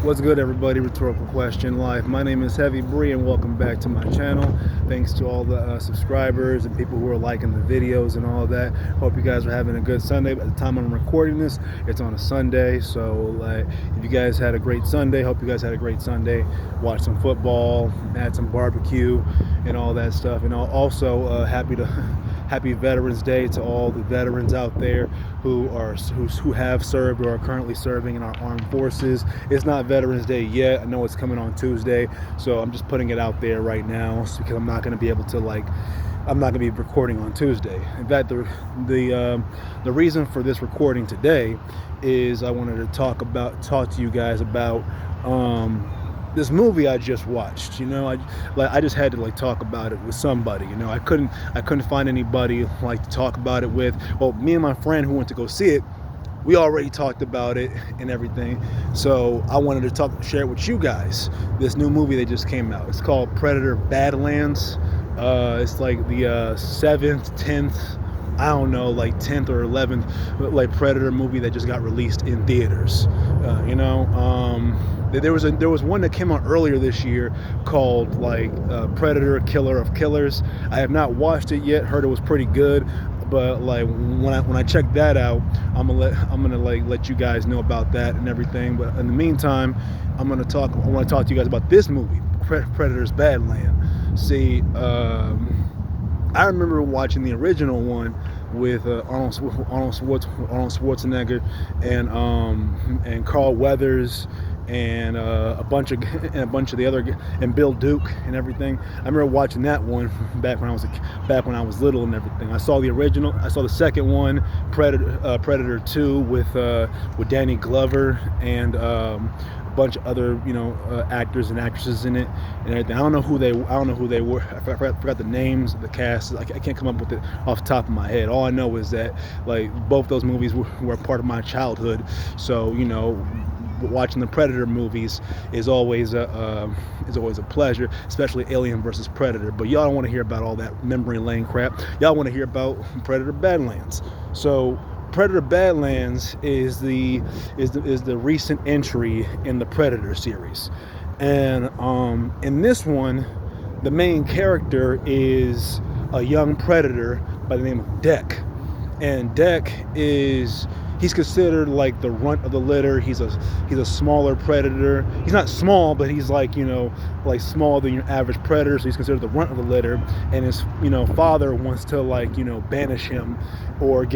What's good, everybody? Rhetorical Question Live. My name is Heavy Bre, and welcome back to my channel. Thanks to all the subscribers and people who are liking the videos and all of that. Hope you guys are having a good Sunday. By the time I'm recording this, it's on a Sunday. So if you guys had a great Sunday, hope you guys had a great Sunday. Watch some football, had some barbecue, and all that stuff. And also Happy Veterans Day to all the veterans out there who have served or are currently serving in our armed forces. It's not Veterans Day yet. I know it's coming on Tuesday, so I'm just putting it out there right now because I'm not going to be able to I'm not going to be recording on Tuesday. In fact, the reason for this recording today is I wanted to talk to you guys about this movie I just watched. I just had to talk about it with somebody. I couldn't find anybody to talk about it with. Well, me and my friend who went to go see it, we already talked about it and everything. So I wanted to share it with you guys. This new movie that just came out. It's called Predator Badlands. It's like the 7th, 10th, I don't know, 10th or 11th Predator movie that just got released in theaters. There was one that came out earlier this year called Predator Killer of Killers. I have not watched it yet. Heard it was pretty good, but when I check that out, I'm gonna let you guys know about that and everything. But in the meantime, I want to talk to you guys about this movie, Predator's Badland. See, I remember watching the original one with Arnold Schwarzenegger and Carl Weathers and a bunch of the other, and Bill Duke and everything. I remember watching that one back when I was little and everything. I saw the original. I saw the second one, Predator 2 with Danny Glover and a bunch of other actors and actresses in it and everything. I don't know who they were. I forgot the names of the cast. I can't come up with it off the top of my head. All I know is that both those movies were part of my childhood. So watching the Predator movies is always a pleasure, especially Alien versus Predator. But y'all don't want to hear about all that memory lane crap. Y'all want to hear about Predator Badlands. So Predator Badlands is the recent entry in the Predator series, and in this one, the main character is a young predator by the name of Deck, and he's considered the runt of the litter. He's a smaller predator. He's not small, but he's smaller than your average predator. So he's considered the runt of the litter. And his father wants to banish him or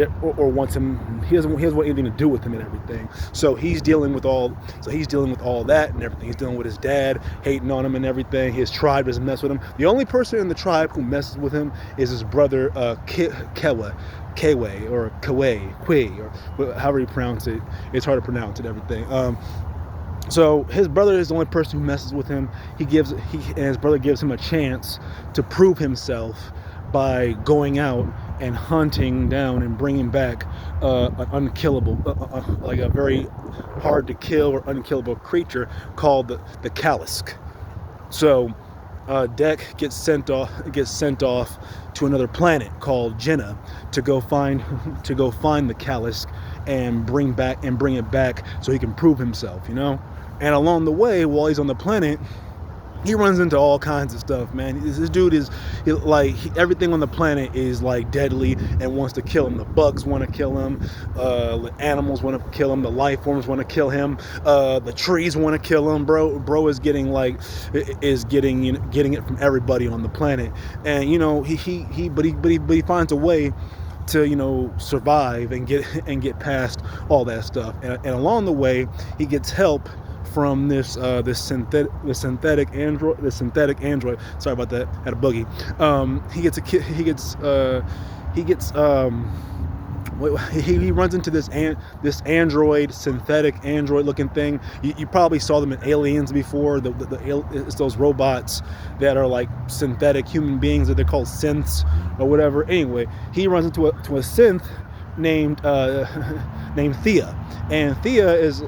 wants him. He doesn't want anything to do with him and everything. So he's dealing with all that and everything. He's dealing with his dad hating on him and everything. His tribe doesn't mess with him. The only person in the tribe who messes with him is his brother Kway, or however you pronounce it. It's hard to pronounce it, everything. So his brother is the only person who messes with him. And his brother gives him a chance to prove himself by going out and hunting down and bringing back an unkillable, a very hard to kill or unkillable creature called the Kalisk. So Deck gets sent off to another planet called Jenna to go find the Kalisk and bring it back so he can prove himself, And along the way, while he's on the planet, he runs into all kinds of stuff, man. This dude is everything on the planet is deadly and wants to kill him. The bugs want to kill him. The animals want to kill him. The life forms want to kill him. The trees want to kill him. Bro is getting getting it from everybody on the planet. And he finds a way to survive and get past all that stuff. And along the way, he gets help from this synthetic android. Sorry about that. Had a boogie. He runs into this synthetic android looking thing. You probably saw them in Aliens before. It's those robots that are synthetic human beings that they're called synths or whatever. Anyway, he runs into a synth named Thea, and Thea is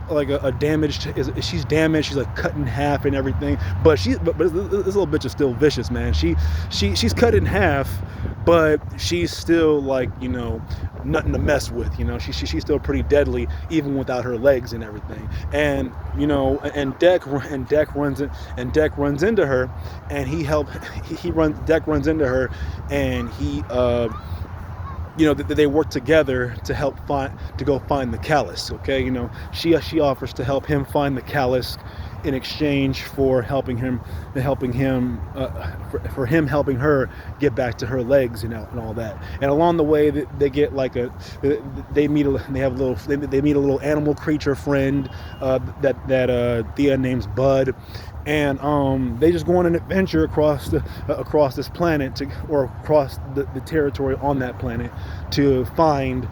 she's damaged. She's cut in half and everything, but this little bitch is still vicious, man. She's cut in half, but she's still like, nothing to mess with. She's still pretty deadly even without her legs and everything. And Deck runs into her, and Deck runs into her, and they work together to go find the callus. Okay, she offers to help him find the callus in exchange for helping him get back to her legs, and all that. And along the way, they get like they meet a little animal creature friend that Thea names Bud. And they just go on an adventure across this planet or across the territory on that planet to find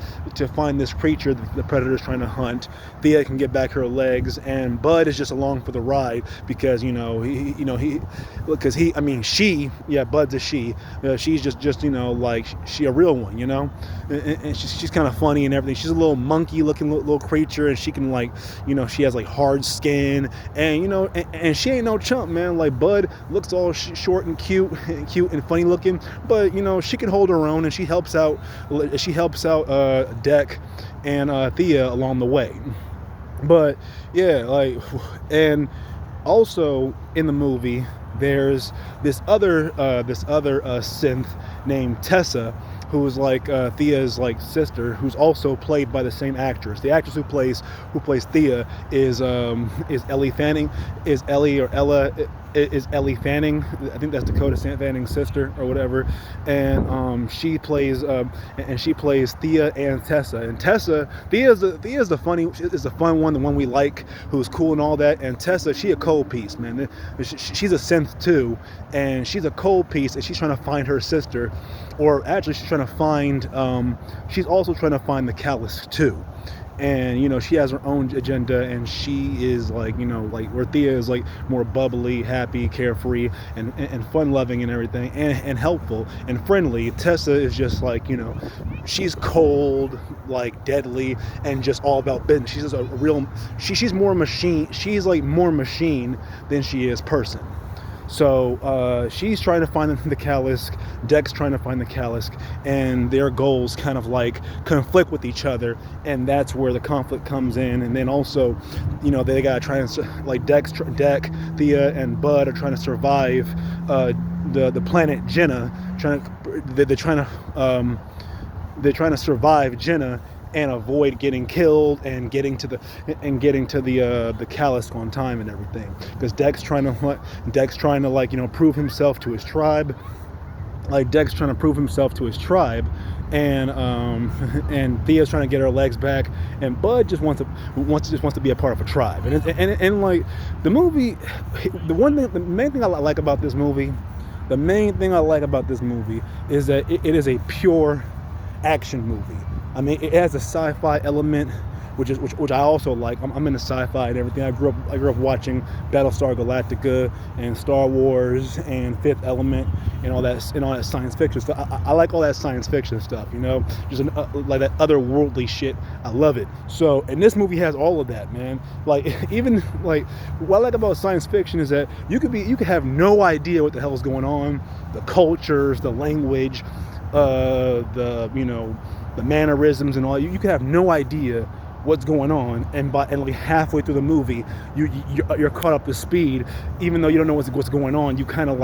this creature that the predator's trying to hunt. Thea can get back her legs, and Bud is just along for the ride because Bud's a she. She's just like she a real one, and she's kind of funny and everything. She's a little monkey looking little creature, and she can she has like hard skin, and and she ain't no chump, man. Like Bud looks all short and cute and funny looking, but she can hold her own, and she helps out Deck and Thea along the way. But yeah, and also in the movie there's this other synth named Tessa, who is like Thea's like sister, who's also played by the same actress. The actress who plays Thea is Ellie Fanning, is Ellie Fanning. I think that's Dakota Fanning's sister or whatever. And she plays Thea and Tessa. And Thea is the fun one, the one we like, who's cool and all that. And Tessa, she a cold piece, man. She's a synth too, and she's a cold piece, and she's trying to find her sister, or actually she's also trying to find the callus too. And she has her own agenda, and she is where Thea is like more bubbly, happy, carefree, and fun loving and everything, and helpful and friendly. Tessa is just she's cold, like deadly, and just all about business. She's just a real she's more machine. She's like more machine than she is person. So she's trying to find the callus, Deck's trying to find the callus, and their goals kind of conflict with each other, and that's where the conflict comes in. And then also, they gotta try and Deck, Thea, and Bud are trying to survive the planet Jenna. They're trying to survive Jenna and avoid getting killed and getting to the callus on time and everything, because Deck's trying to prove himself to his tribe. Deck's trying to prove himself to his tribe, and Thea's trying to get her legs back, and Bud just wants to be a part of a tribe. And like the movie, the main thing I like about this movie is that it is a pure action movie. I mean, it has a sci-fi element, which I also like. I'm into sci-fi and everything. I grew up watching Battlestar Galactica and Star Wars and Fifth Element and all that science fiction stuff. I like all that science fiction stuff, just like that otherworldly shit. I love it. So, and this movie has all of that, man. Even what I like about science fiction is that you could have no idea what the hell is going on, the cultures, the language, the mannerisms and all. You could have no idea what's going on, and halfway through the movie, you're caught up to speed, even though you don't know what's going on. You kind of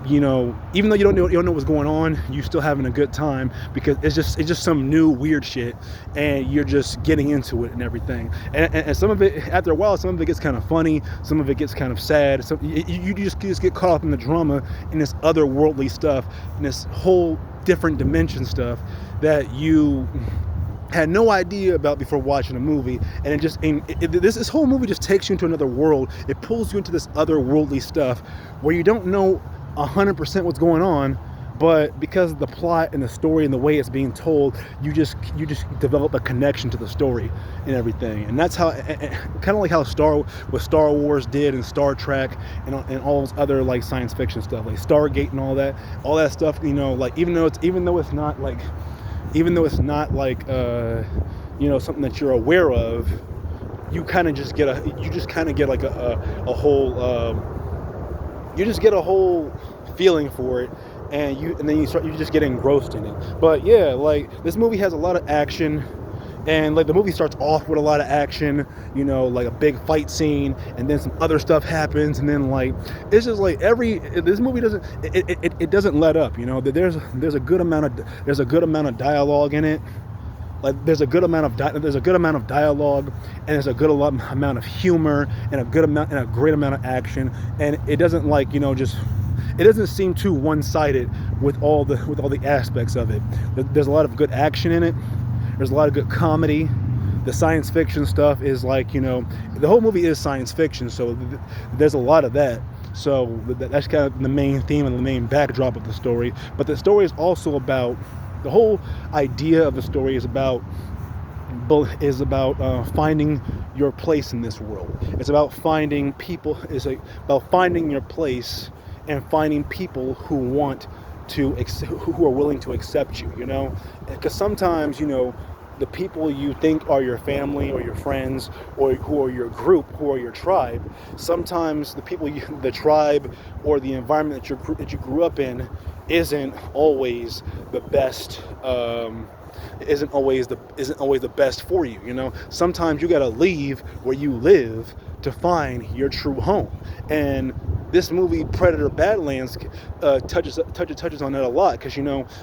even though you don't know what's going on, you still having a good time, because it's just some new weird shit, and you're just getting into it and everything. And some of it, after a while, some of it gets kind of funny, some of it gets kind of sad. So you just get caught up in the drama and this otherworldly stuff and this whole different dimension stuff that you had no idea about before watching a movie. And this whole movie just takes you into another world. It pulls you into this otherworldly stuff where you don't know 100% what's going on, but because of the plot and the story and the way it's being told, you just develop a connection to the story and everything. And that's how, kind of like how Star Wars did, and Star Trek, and all those other science fiction stuff, like Stargate and all that stuff. Even though it's not something that you're aware of, you just get a whole feeling for it, and then you just get engrossed in it. But yeah, like this movie has a lot of action. And like the movie starts off with a lot of action, like a big fight scene, and then some other stuff happens, and then like it's just like this movie it doesn't let up. There's a good amount of dialogue in it. Like there's a good amount of dialogue, and there's a good amount of humor, and a great amount of action, and it doesn't it doesn't seem too one-sided with all the aspects of it. There's a lot of good action in it. There's a lot of good comedy. The science fiction stuff is the whole movie is science fiction, so there's a lot of that. So that's kind of the main theme and the main backdrop of the story. But the story is also about, the whole idea of the story is about finding your place in this world. It's about finding people. It's about finding your place and finding people who are willing to accept you, because sometimes, the people you think are your family or your friends or who are your group, who are your tribe, sometimes the tribe or the environment that you grew up in isn't always the best. Isn't always the best for you. Sometimes you got to leave where you live to find your true home. And this movie Predator Badlands touches on that a lot, because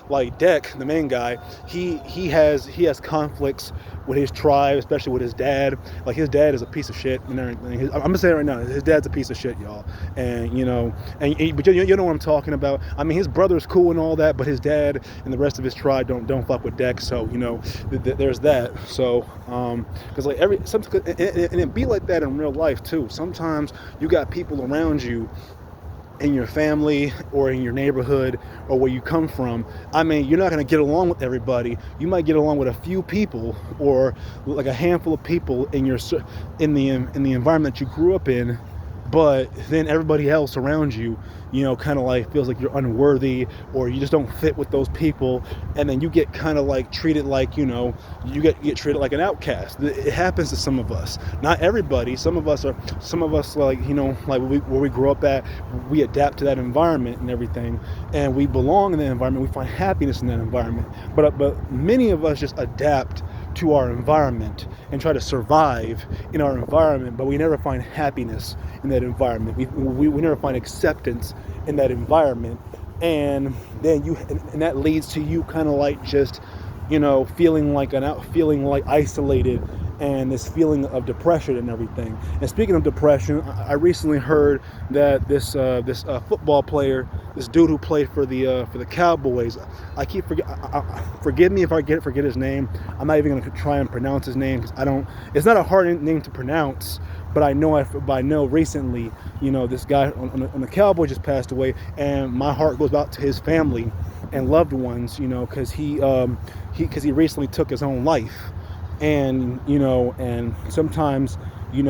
like Deck, the main guy, he has conflicts with his tribe, especially with his dad. Like his dad is a piece of shit and everything. I'm gonna say it right now, his dad's a piece of shit, y'all. And but you know what I'm talking about. I mean, his brother's cool and all that, but his dad and the rest of his tribe don't fuck with Deck. So there's that. So because like and it be like that in real life too. Sometimes you got people around you in your family or in your neighborhood or where you come from. I mean, you're not going to get along with everybody. You might get along with a few people or like a handful of people in the environment you grew up in, but then everybody else around you, kind of like feels like you're unworthy or you just don't fit with those people, and then you get kind of like treated like, you get treated like an outcast. It happens to some of us, not everybody. Some of us like, like where we grow up at, we adapt to that environment and everything, and we belong in that environment. We find happiness in that environment, but many of us just adapt to our environment and try to survive in our environment, but we never find happiness in that environment. We never find acceptance in that environment, and then and that leads to you kind of like just feeling like isolated, and this feeling of depression and everything. And speaking of depression, I recently heard that this football player, this dude who played for the Cowboys, I keep forgive me if I forget his name. I'm not even going to try and pronounce his name because it's not a hard name to pronounce, but I know recently, this guy on the Cowboys just passed away, and my heart goes out to his family and loved ones, because he recently took his own life. And and sometimes I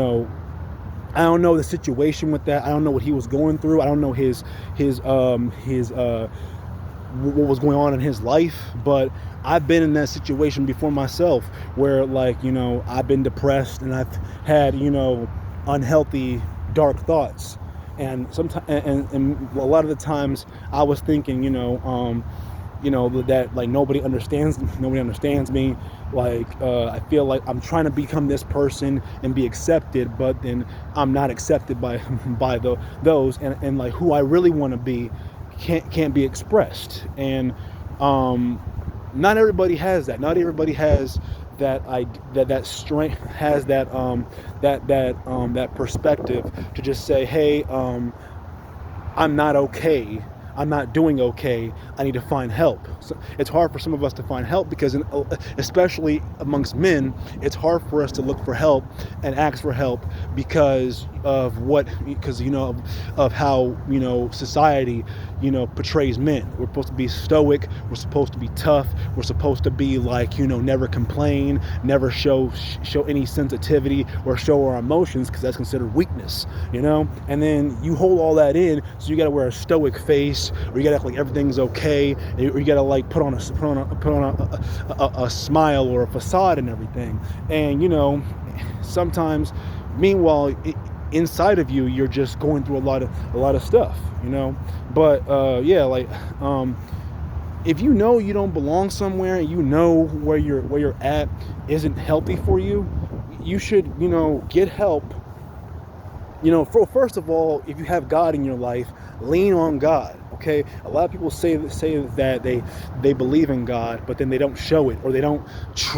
don't know the situation with that. I don't know what he was going through. I don't know his what was going on in his life, but I've been in that situation before myself, where like I've been depressed and I've had unhealthy dark thoughts, and sometimes and a lot of the times I was thinking that like nobody understands me. Like I feel like I'm trying to become this person and be accepted, but then I'm not accepted by those, and like who I really want to be can't be expressed. And not everybody has that. Not everybody has that strength, has that perspective to just say, hey, I'm not okay. I'm not doing okay. I need to find help. So it's hard for some of us to find help because, especially amongst men, it's hard for us to look for help and ask for help because of how society portrays men. We're supposed to be stoic. We're supposed to be tough. We're supposed to be like never complain, never show any sensitivity or show our emotions because that's considered weakness. And then you hold all that in, so you got to wear a stoic face, or you got to act like everything's okay, or you got to like put on a smile or a facade and everything. And sometimes, meanwhile, inside of you, you're just going through a lot of stuff, you know. But yeah, like if you know you don't belong somewhere, and you know where you're at isn't healthy for you, you should, you know, get help. You know, first of all, if you have God in your life, lean on God. Okay, a lot of people say that they believe in God, but then they don't show it, or they don't,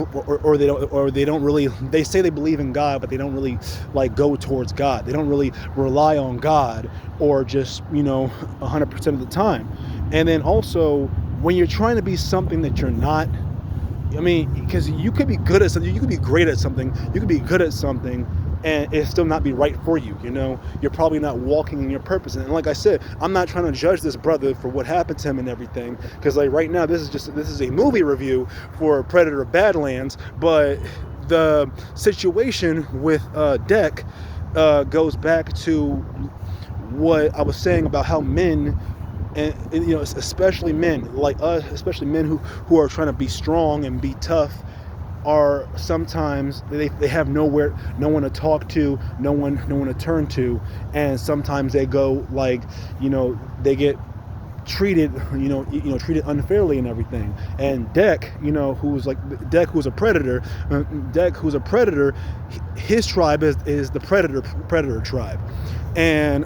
or they don't really. They say they believe in God, but they don't really like go towards God. They don't really rely on God, or just, you know, 100% of the time. And then also, when you're trying to be something that you're not, I mean, because you could be good at something, you could be great at something, you could be good at something, and it still not be right for you. You know, you're probably not walking in your purpose. And like I said, I'm not trying to judge this brother for what happened to him and everything, because like right now, this is a movie review for Predator Badlands. But the situation with Deck goes back to what I was saying about how men, and you know, especially men like us, especially men who are trying to be strong and be tough, are sometimes they have no one to talk to, no one to turn to. And sometimes they go, like, you know, they get treated, treated unfairly and everything. And Deck, you know, who's a predator, his tribe is the predator tribe. And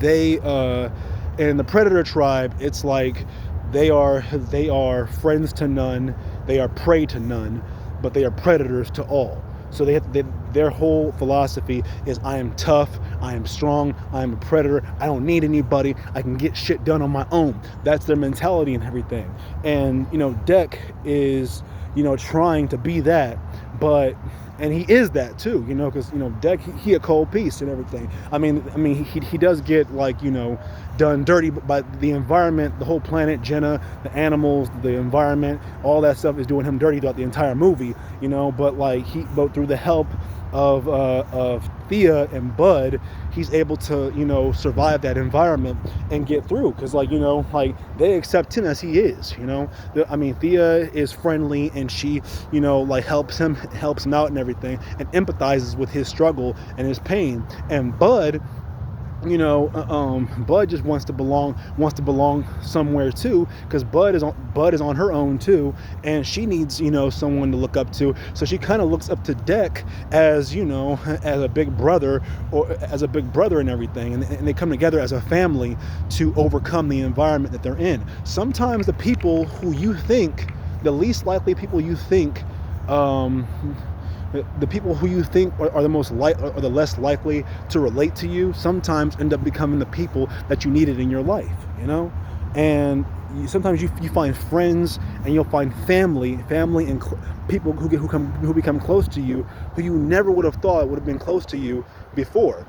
they and the predator tribe, it's like they are friends to none, they are prey to none, but they are predators to all. So their whole philosophy is, I am tough, I am strong, I am a predator, I don't need anybody, I can get shit done on my own. That's their mentality and everything. And, you know, Deck is, you know, trying to be that, and he is that too, you know, because, you know, Deck, he a cold piece and everything. I mean, he does get, like, you know, done dirty by the environment, the whole planet, Jenna, the animals, the environment, all that stuff is doing him dirty throughout the entire movie, you know. But but through the help of Thea and Bud, he's able to, you know, survive that environment and get through, because, like, you know, like, they accept him as he is, you know. I mean, Thea is friendly, and she, you know, like, helps him out and everything, and empathizes with his struggle and his pain. And Bud, you know, Bud just wants to belong somewhere too, because Bud is on her own too, and she needs, you know, someone to look up to. So she kind of looks up to Deck as, you know, as a big brother, and everything, and they come together as a family to overcome the environment that they're in. Sometimes the people who you think, the least likely people you think, the people who you think are the less likely to relate to you, sometimes end up becoming the people that you needed in your life, you know. And sometimes you find friends, and you'll find family and people who become close to you, who you never would have thought would have been close to you before.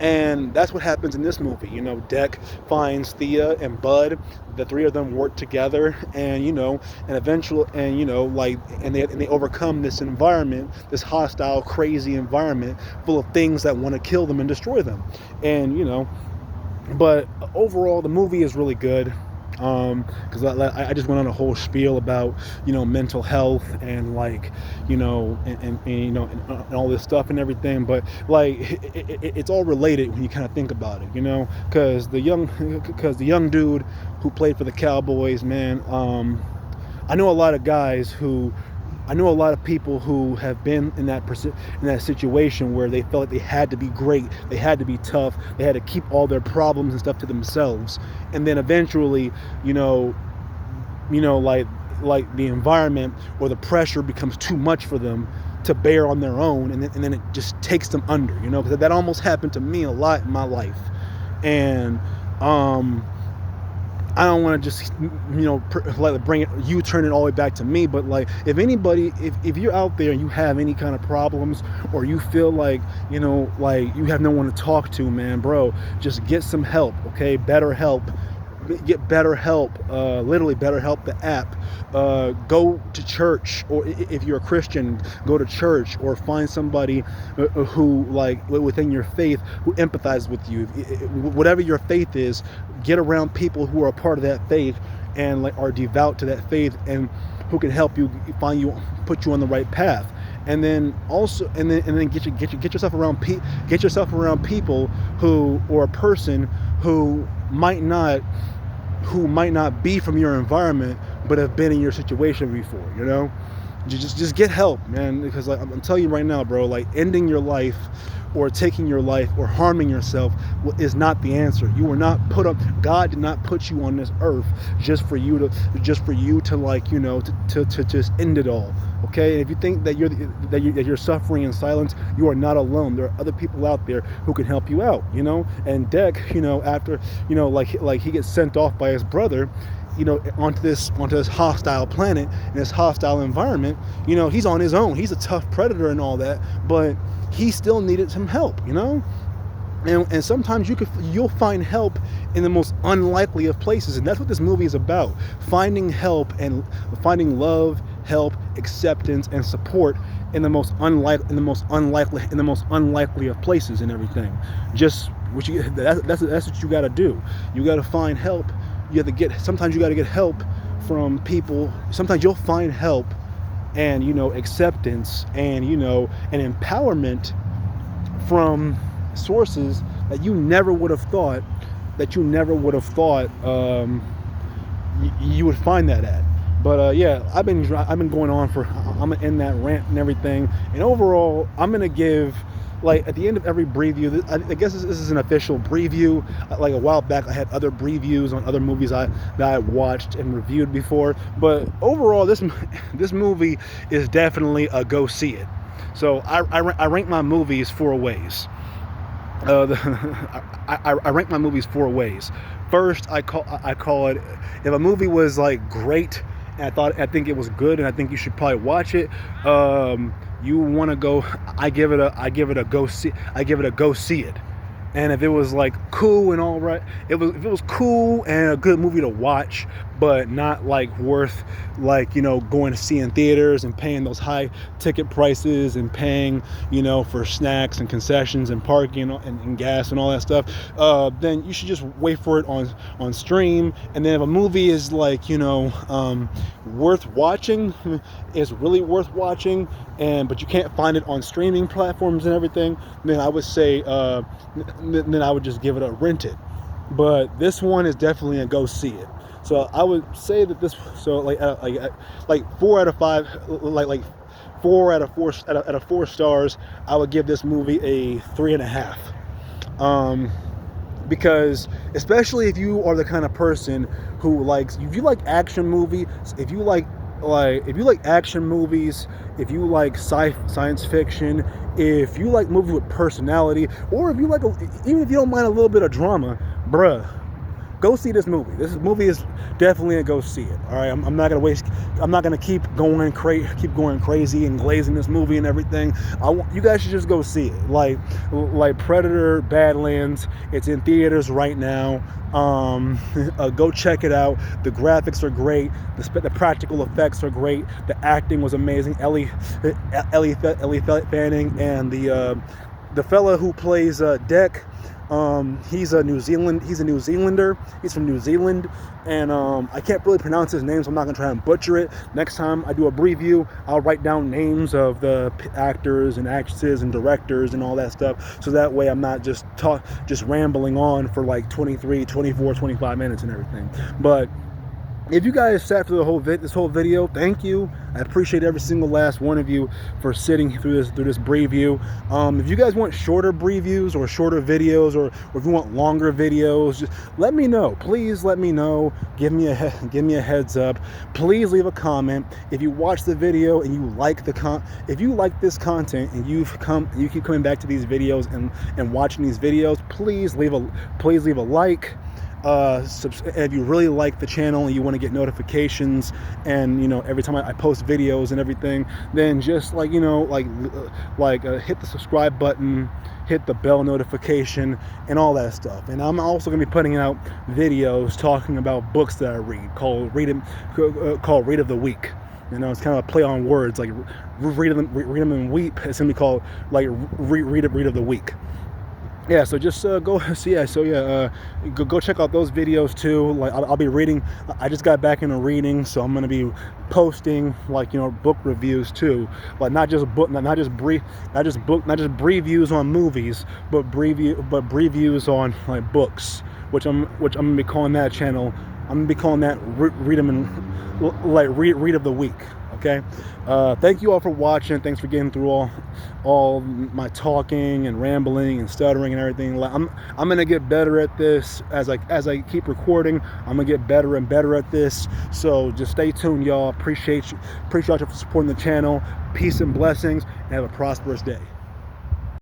And that's what happens in this movie. You know, Deck finds Thea and Bud. The three of them work together, and, you know, and eventually, and, you know, like, and they overcome this environment, this hostile, crazy environment full of things that want to kill them and destroy them. And, you know, but overall, the movie is really good. Because I just went on a whole spiel about, you know, mental health and, like, you know, and you know, and all this stuff and everything. But, like, it's all related when you kind of think about it, you know, because the young dude who played for the Cowboys, man, I know a lot of people who have been in that situation where they felt like they had to be great, they had to be tough, they had to keep all their problems and stuff to themselves, and then eventually, you know, like the environment or the pressure becomes too much for them to bear on their own, and then it just takes them under, you know, because that almost happened to me a lot in my life. And I don't want to just, you know, turn it all the way back to me, but, like, if you're out there and you have any kind of problems, or you feel like, you know, like, you have no one to talk to, man, bro, just get some help, okay? BetterHelp. Get BetterHelp, literally BetterHelp, the app. Go to church, or if you're a Christian, go to church, or find somebody who, like, within your faith, who empathizes with you. Whatever your faith is, get around people who are a part of that faith and, like, are devout to that faith, and who can help you put you on the right path. and then also get yourself around people who, or a person who might not be from your environment but have been in your situation before. Just get help, man, because like I'm telling you right now, bro, like ending your life or taking your life or harming yourself is not the answer. You were not put up. God did not put you on this earth just for you to like, to just end it all. Okay, and if you think that you're suffering in silence, you are not alone. There are other people out there who can help you out. And Deck, after like he gets sent off by his brother, onto this hostile planet, in this hostile environment, he's on his own. He's a tough predator and all that, but he still needed some help, and sometimes you'll find help in the most unlikely of places, and that's what this movie is about: finding help and finding love, help, acceptance, and support in the most unlikely of places and everything. That's what you got to do. You got to find help. Sometimes you got to get help from people. Sometimes you'll find help and, acceptance and, and empowerment from sources that you never would have thought you would find that at. But yeah, I've been going on I'm gonna end that rant and everything. And overall, I'm gonna give, like, at the end of every Bre-View, I guess this is an official Bre-View. Like a while back, I had other Bre-Views on other movies that I watched and reviewed before. But overall, this movie is definitely a go see it. So I rank my movies 4 ways. I rank my movies 4 ways. First, I call it, if a movie was like great and I think it was good and I think you should probably watch it, you want to go, I give it a go see it. And if it was like cool and all right, if it was cool and a good movie to watch, but not like worth like, going to see in theaters and paying those high ticket prices and paying, for snacks and concessions and parking and gas and all that stuff, then you should just wait for it on stream. And then if a movie is like, worth watching, is really worth watching, but you can't find it on streaming platforms and everything, then I would say, then I would just give it a rent it. But this one is definitely a go see it. So I would say that like 4 out of 5, like 4 out of 4 stars, I would give this movie a 3.5. Because especially if you are the kind of person who likes, if you like action movies, if you like action movies, if you like science fiction, if you like movies with personality, or if you like, even if you don't mind a little bit of drama, bruh, go see this movie. This movie is definitely a go see it. All right, I'm not gonna keep going crazy and glazing this movie and everything. You guys should just go see it. Like Predator Badlands. It's in theaters right now. Go check it out. The graphics are great. The practical effects are great. The acting was amazing. Ellie Fanning and the fella who plays Deck. He's a New Zealander. He's from New Zealand, and I can't really pronounce his name, so I'm not gonna try and butcher it. Next time I do a Bre-View, I'll write down names of the actors and actresses and directors and all that stuff, so that way I'm not just rambling on for like 23, 24, 25 minutes and everything. But if you guys sat through this whole video, thank you. I appreciate every single last one of you for sitting through this Bre-View. If you guys want shorter Bre-Views or shorter videos, or if you want longer videos, just let me know. Please let me know. Give me a heads up. Please leave a comment. If you watch the video and you like if you like this content and you keep coming back to these videos and watching these videos, please leave a like. If you really like the channel and you want to get notifications and every time I post videos and everything, then just hit the subscribe button, hit the bell notification and all that stuff. And I'm also going to be putting out videos talking about books that I read called Read of the Week. It's kind of a play on words, like read them and weep. It's going to be called like read of the week. yeah, so just go see. Yeah, so yeah, go check out those videos too. Like I'll be reading. I just got back into reading, so I'm gonna be posting like book reviews too. Like not just book, not just Bre-Views on movies, but Bre-Views on like books, which I'm gonna be calling that channel. I'm gonna be calling that read them and like read of the week. Okay, thank you all for watching. Thanks for getting through all my talking and rambling and stuttering and everything. I'm gonna get better at this as I keep recording. I'm gonna get better and better at this. So just stay tuned, y'all. Appreciate you for supporting the channel. Peace and blessings, and have a prosperous day.